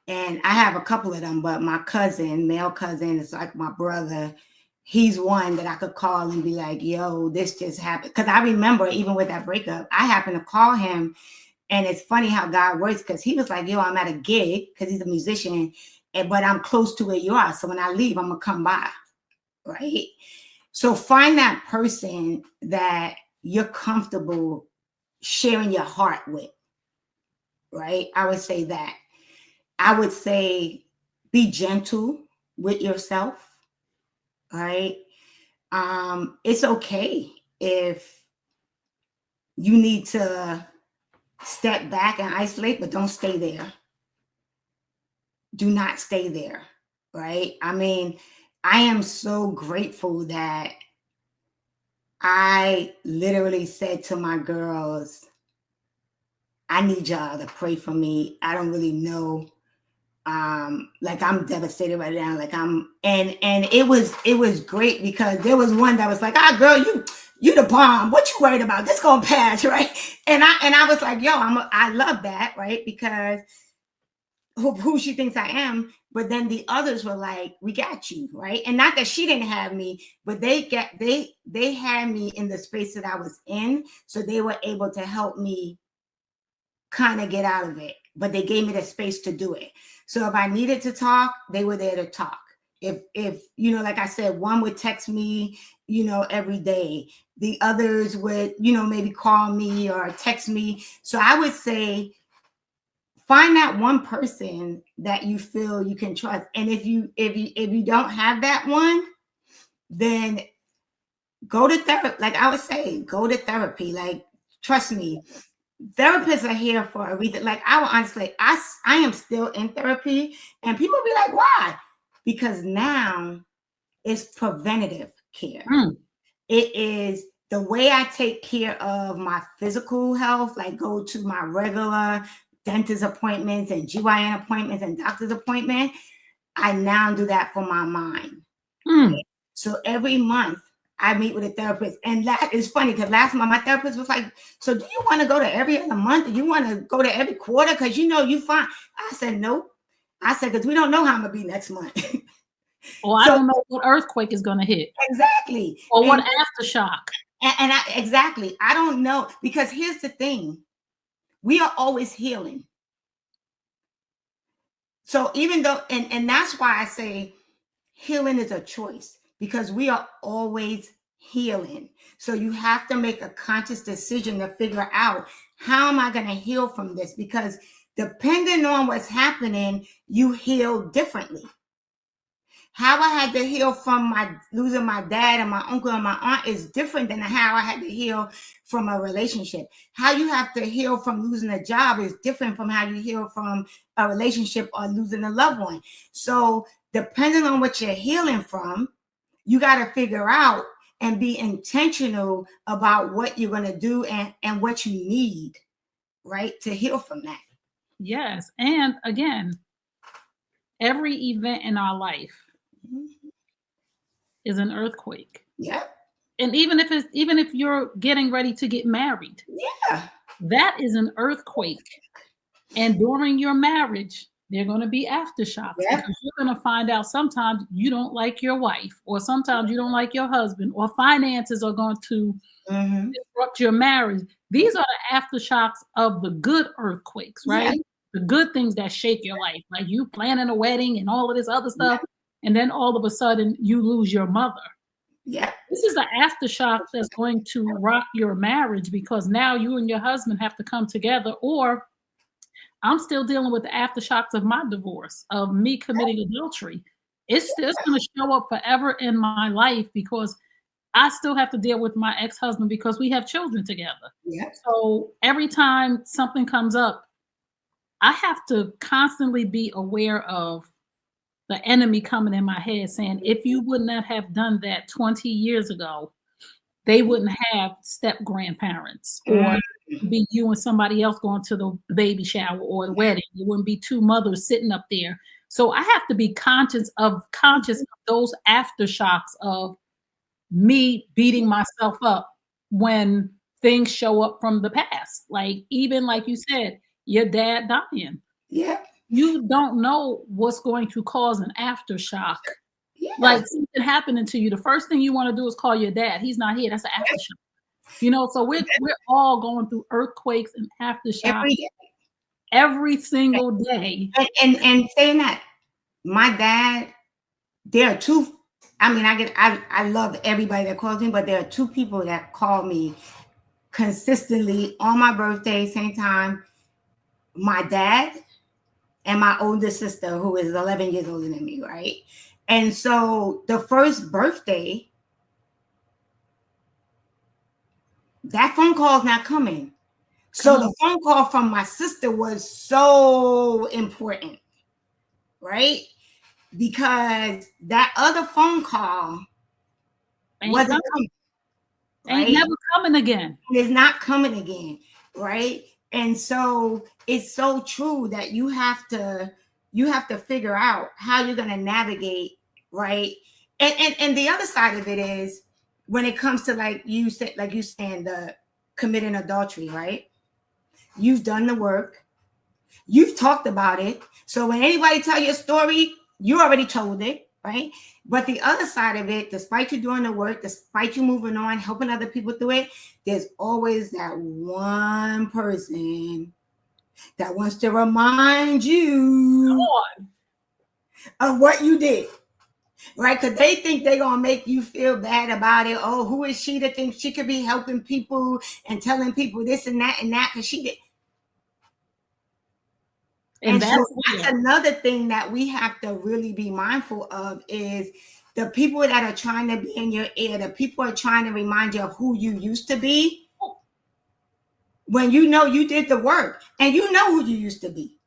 And I have a couple of them, but my cousin, male cousin, is like my brother. He's one that I could call and be like, yo, this just happened. Because I remember even with that breakup, I happened to call him. And it's funny how God works, because he was like, yo, I'm at a gig, because he's a musician, but I'm close to where you are. So when I leave, I'm going to come by, right? So find that person that you're comfortable sharing your heart with, right? I would say that. I would say be gentle with yourself, right? It's okay if you need to step back and isolate, but don't stay there. Do not stay there, right? I mean, I am so grateful that I literally said to my girls, I need y'all to pray for me. I don't really know. Like I'm devastated right now. Like and it was great, because there was one that was like, girl, you the bomb. What you worried about? This gonna pass, right? And I was like, yo, I love that, right? Because who she thinks I am. But then the others were like, we got you, right? And not that she didn't have me, but they had me in the space that I was in, so they were able to help me kind of get out of it, but they gave me the space to do it. So if I needed to talk, they were there to talk. If like I said, one would text me, every day. The others would, maybe call me or text me. So I would say, find that one person that you feel you can trust. And if you don't have that one, then go to therapy. Like I would say, go to therapy. Like, trust me, therapists are here for a reason. Like, I will honestly, I am still in therapy, and people be like, why? Because now it's preventative care. Mm. It is the way I take care of my physical health, like go to my regular dentist appointments and GYN appointments and doctor's appointment. I now do that for my mind. Mm. So every month I meet with a therapist. And that is funny, because last month my therapist was like, so do you want to go to every other month? Do you want to go to every quarter? Because you fine. I said, nope. I said, because we don't know how I'm going to be next month. Or I don't know what earthquake is going to hit. Exactly. Or what aftershock. And exactly. I don't know. Because here's the thing. We are always healing. So even though, and that's why I say healing is a choice, because we are always healing. So you have to make a conscious decision to figure out, how am I going to heal from this? Because depending on what's happening, you heal differently. How I had to heal from losing my dad and my uncle and my aunt is different than how I had to heal from a relationship. How you have to heal from losing a job is different from how you heal from a relationship or losing a loved one. So depending on what you're healing from, you got to figure out and be intentional about what you're going to do and what you need, right, to heal from that. Yes. And again, every event in our life is an earthquake. Yep. And even if you're getting ready to get married, Yeah. that is an earthquake. And during your marriage, There are going to be aftershocks Yeah. because you're going to find out sometimes you don't like your wife, or sometimes you don't like your husband, or finances are going to Mm-hmm. disrupt your marriage. These are the aftershocks of the good earthquakes, Yeah. right? The good things that shake your life, like you planning a wedding and all of this other Yeah. stuff. And then all of a sudden you lose your mother. Yeah. This is the aftershock that's going to rock your marriage because now you and your husband have to come together. Or I'm still dealing with the aftershocks of my divorce, of me committing adultery. It's still going to show up forever in my life because I still have to deal with my ex-husband because we have children together. Yeah. So every time something comes up, I have to constantly be aware of the enemy coming in my head saying, if you would not have done that 20 years ago, they wouldn't have step grandparents, or Mm. it would be you and somebody else going to the baby shower or the wedding. It wouldn't be two mothers sitting up there. So I have to be conscious of those aftershocks of me beating myself up when things show up from the past. Like, even like you said, your dad dying. Yeah. You don't know what's going to cause an aftershock. Yeah. Like something happening to you, the first thing you want to do is call your dad. He's not here. That's an aftershock. You know, so we're all going through earthquakes and aftershocks Every day. every single day. And saying that, my dad, there are two. I mean, I love everybody that calls me, but there are two people that call me consistently on my birthday, same time. My dad and my older sister, who is 11 years older than me, right? And so the first birthday, that phone call is not coming. So the phone call from my sister was so important, right? Because that other phone call wasn't coming, Ain't right? never coming again. It's not coming again, right? And so it's so true that you have to figure out how you're going to navigate, right? And the other side of it is when it comes to, like you said, like you saying, the committing adultery, right? You've done the work, you've talked about it. So when anybody tell you a story, you already told it, right? But the other side of it, despite you doing the work, despite you moving on, helping other people through it, there's always that one person that wants to remind you of what you did, right? Because they think they're going to make you feel bad about it. Oh, who is she to think she could be helping people and telling people this and that because she did. And so that's another thing that we have to really be mindful of is the people that are trying to be in your ear, the people are trying to remind you of who you used to be when you know you did the work and you know who you used to be.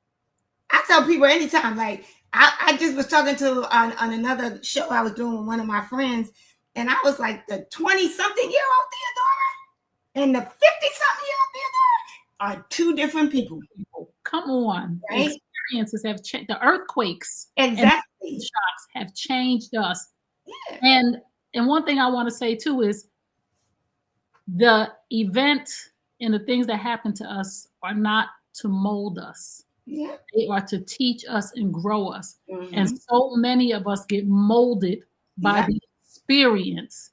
I tell people anytime, like I just was talking to on another show I was doing with one of my friends, and I was like, the 20-something-year-old Theodora and the 50-something-year-old Theodora are two different people. Come on. Right? Experiences have changed. The earthquakes exactly and the shocks have changed us. Yeah. And one thing I want to say too is the event and the things that happen to us are not to mold us. Yeah. They are to teach us and grow us. Mm-hmm. And so many of us get molded by the experience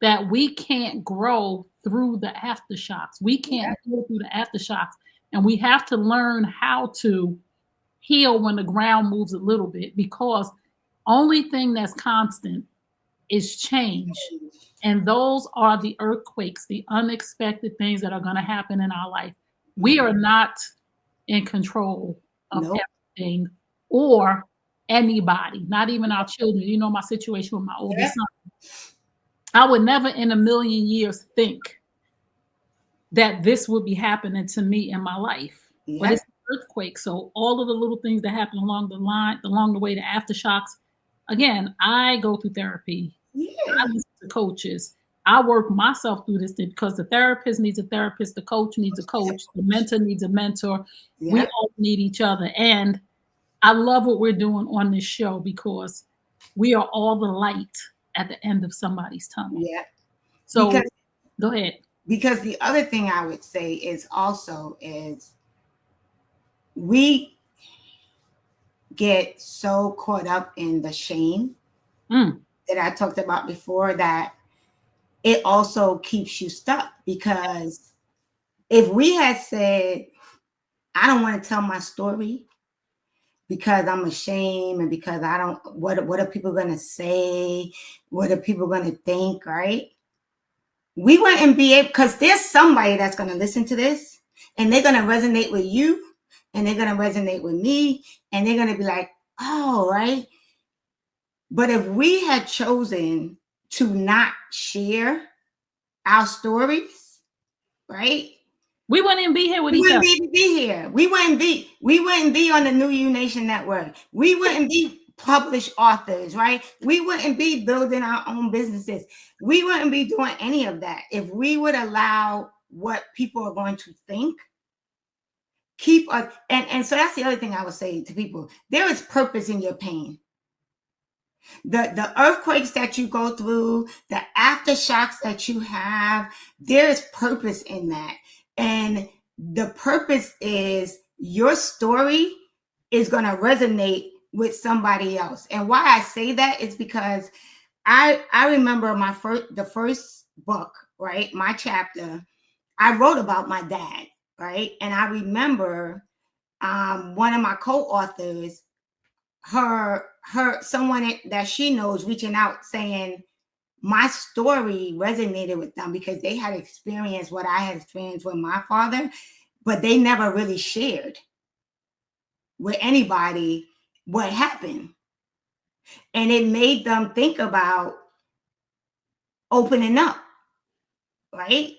that we can't grow through the aftershocks. We can't go through the aftershocks. And we have to learn how to heal when the ground moves a little bit, because only thing that's constant is change. And those are the earthquakes, the unexpected things that are going to happen in our life. We are not in control of everything or anybody, not even our children. You know, my situation with my oldest son. I would never in a million years think that this would be happening to me in my life. But it's an earthquake. So all of the little things that happen along the way, the aftershocks. Again, I go through therapy. I listen to coaches. I work myself through this because the therapist needs a therapist, the coach needs a coach, the mentor needs a mentor. We all need each other. And I love what we're doing on this show because we are all the light at the end of somebody's tunnel. Yeah. So go ahead. Because the other thing I would say is also we get so caught up in the shame Mm. that I talked about before that it also keeps you stuck. Because if we had said, I don't want to tell my story because I'm ashamed and because I don't, what are people going to say? What are people going to think? Right? We wouldn't be able, because there's somebody that's going to listen to this and they're going to resonate with you and they're going to resonate with me and they're going to be like, oh, right. But if we had chosen to not share our stories, right? We wouldn't even be here with We each wouldn't other. be here. We wouldn't be on the New You Nation Network. We wouldn't be published authors, right? We wouldn't be building our own businesses. We wouldn't be doing any of that if we would allow what people are going to think keep us. And so that's the other thing I would say to people. There is purpose in your pain. The earthquakes that you go through, the aftershocks that you have, there is purpose in that. And the purpose is your story is going to resonate with somebody else. And why I say that is because I remember the first book, right? My chapter, I wrote about my dad, right? And I remember one of my co-authors, her someone that she knows reaching out saying my story resonated with them because they had experienced what I had experienced with my father, but they never really shared with anybody what happened. And it made them think about opening up, right?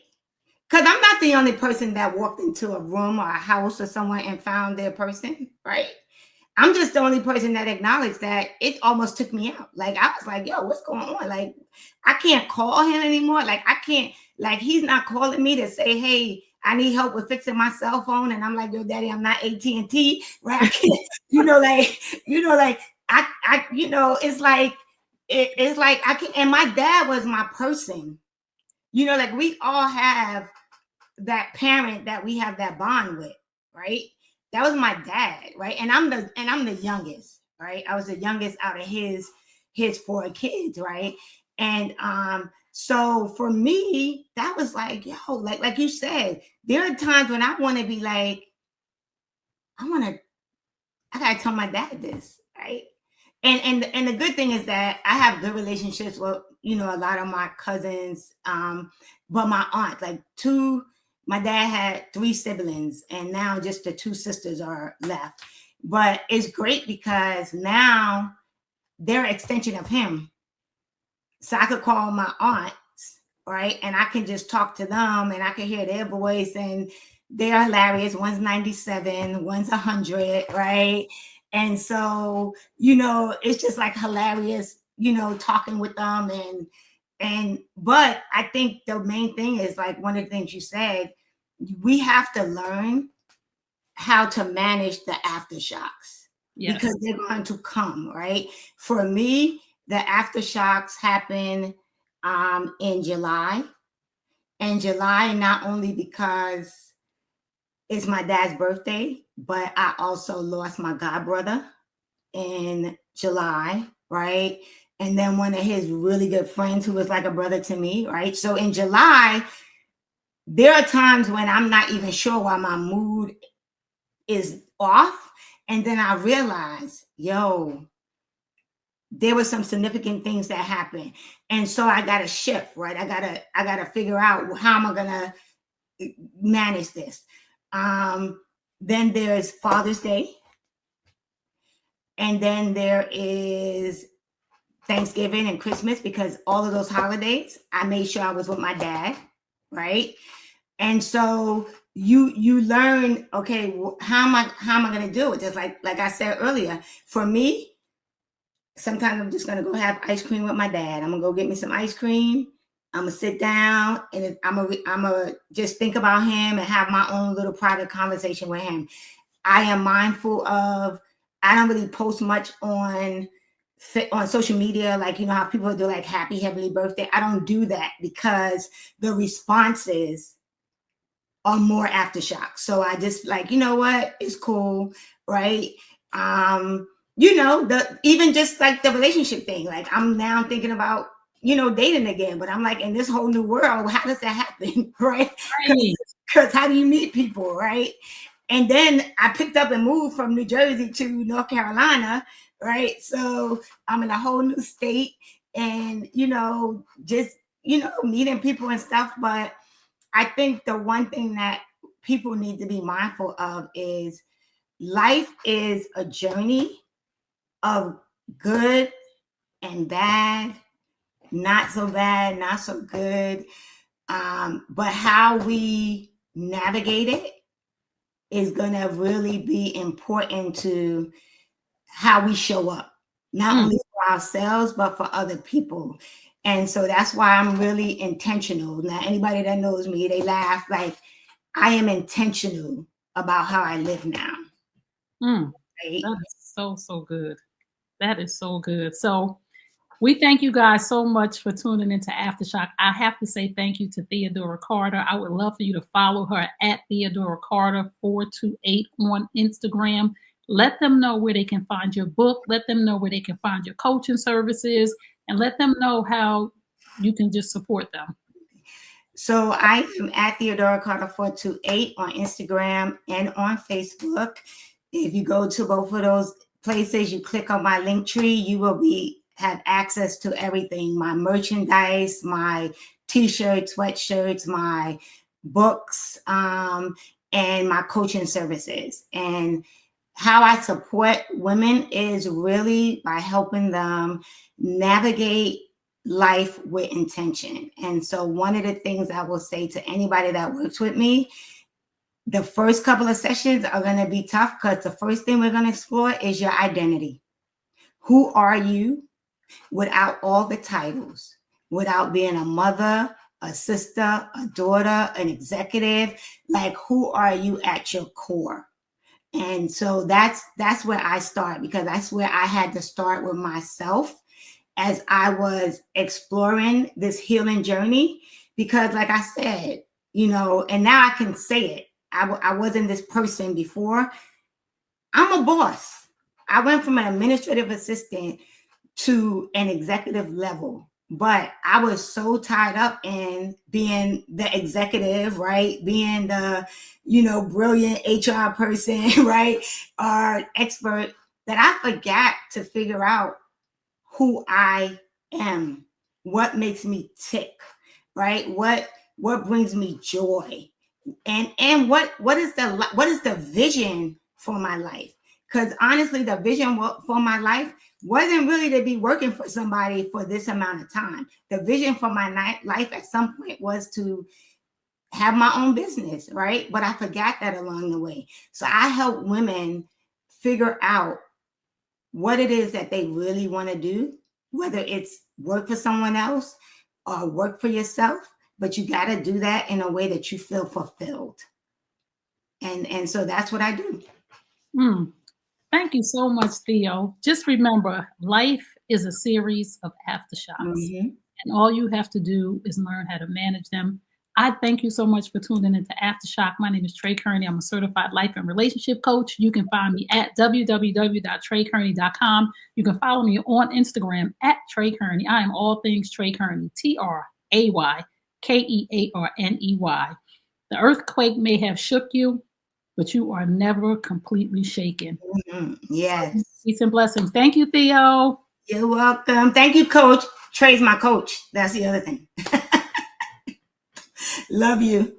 Because I'm not the only person that walked into a room or a house or someone and found their person, right? I'm just the only person that acknowledged that. It almost took me out. Like, I was like, yo, what's going on? Like, I can't call him anymore. Like, I can't, like, he's not calling me to say, hey, I need help with fixing my cell phone. And I'm like, yo, daddy, I'm not AT&T, right? I can't, like, it's like, I can, and my dad was my person. Like, we all have that parent that we have that bond with, right? That was my dad, right? And I'm the youngest, right? I was the youngest out of his four kids, right? And so for me, that was like, yo, like you said, there are times when I want to be like, I gotta tell my dad this, right? And the good thing is that I have good relationships with a lot of my cousins, but my aunt, like my dad had 3 siblings, and now just the 2 sisters are left. But it's great because now they're an extension of him, so I could call my aunts, right, and I can just talk to them, and I can hear their voice, and they're hilarious. One's 97, one's 100, right? And so, it's just like hilarious, talking with them. But I think the main thing is, like, one of the things you said, we have to learn how to manage the aftershocks. Yes. Because they're going to come, right? For me, the aftershocks happen in July. And July, not only because it's my dad's birthday, but I also lost my godbrother in July, right? And then one of his really good friends who was like a brother to me, right? So in July, there are times when I'm not even sure why my mood is off. And then I realize, yo, there were some significant things that happened. And so I got to shift, right? I gotta figure out how am I gonna manage this. Then there's Father's Day. And then there is Thanksgiving and Christmas, because all of those holidays, I made sure I was with my dad, right? And so you learn, okay, how am I going to do it? Just like I said earlier, for me, sometimes I'm just going to go have ice cream with my dad. I'm going to go get me some ice cream. I'm going to sit down and I'm going to just think about him and have my own little private conversation with him. I am mindful of, I don't really post much on social media, like, how people do like happy heavenly birthday. I don't do that because the responses are more aftershock. So I just like, you know what, it's cool, right? you know, even just like the relationship thing. Like I'm now thinking about, you know, dating again, but I'm like, in this whole new world, how does that happen? Right? Right. Because how do you meet people, right? And then I picked up and moved from New Jersey to North Carolina, right? So I'm in a whole new state, and you know, just, you know, meeting people and stuff. But I think the one thing that people need to be mindful of is life is a journey of good and bad, not so bad, not so good. But how we navigate it is going to really be important to how we show up, not only for ourselves, but for other people. And so that's why I'm really intentional. Now, anybody that knows me, they laugh. Like, I am intentional about how I live now. Right? That is so, so good. That is so good. So we thank you guys so much for tuning into Aftershock. I have to say thank you to Theodora Carter. I would love for you to follow her at Theodora Carter 428 on Instagram. Let them know where they can find your book. Let them know where they can find your coaching services, and let them know how you can just support them. So I am at Theodora Carter 428 on Instagram and on Facebook. If you go to both of those places, you click on my link tree, you will have access to everything: my merchandise, my t-shirts, sweatshirts, my books, and my coaching services. And how I support women is really by helping them navigate life with intention. And so one of the things I will say to anybody that works with me, the first couple of sessions are going to be tough, because the first thing we're going to explore is your identity. Who are you without all the titles, without being a mother, a sister, a daughter, an executive? Like, who are you at your core? And so that's where I start, because that's where I had to start with myself as I was exploring this healing journey. Because like I said, you know, and now I can say it, I wasn't this person before. I'm a boss. I went from an administrative assistant to an executive level, but I was so tied up in being the executive, right? Being the, you know, brilliant HR person, right? Or expert, that I forgot to figure out who I am, what makes me tick, right? What brings me joy, and what is the vision for my life? Because honestly, the vision for my life wasn't really to be working for somebody for this amount of time. The vision for my life at some point was to have my own business, right? But I forgot that along the way. So I help women figure out what it is that they really want to do, whether it's work for someone else or work for yourself, but you got to do that in a way that you feel fulfilled. And so that's what I do. Thank you so much, Theo. Just remember, life is a series of aftershocks, and all you have to do is learn how to manage them. I thank you so much for tuning into Aftershock. My name is Trey Kearney. I'm a certified life and relationship coach. You can find me at www.treykearney.com. You can follow me on Instagram at Trey Kearney. I am all things Trey Kearney, TrayKearney. The earthquake may have shook you, but you are never completely shaken. Yes. Peace and blessings. Thank you, Theo. You're welcome. Thank you, Coach. Trey's my coach. That's the other thing. Love you.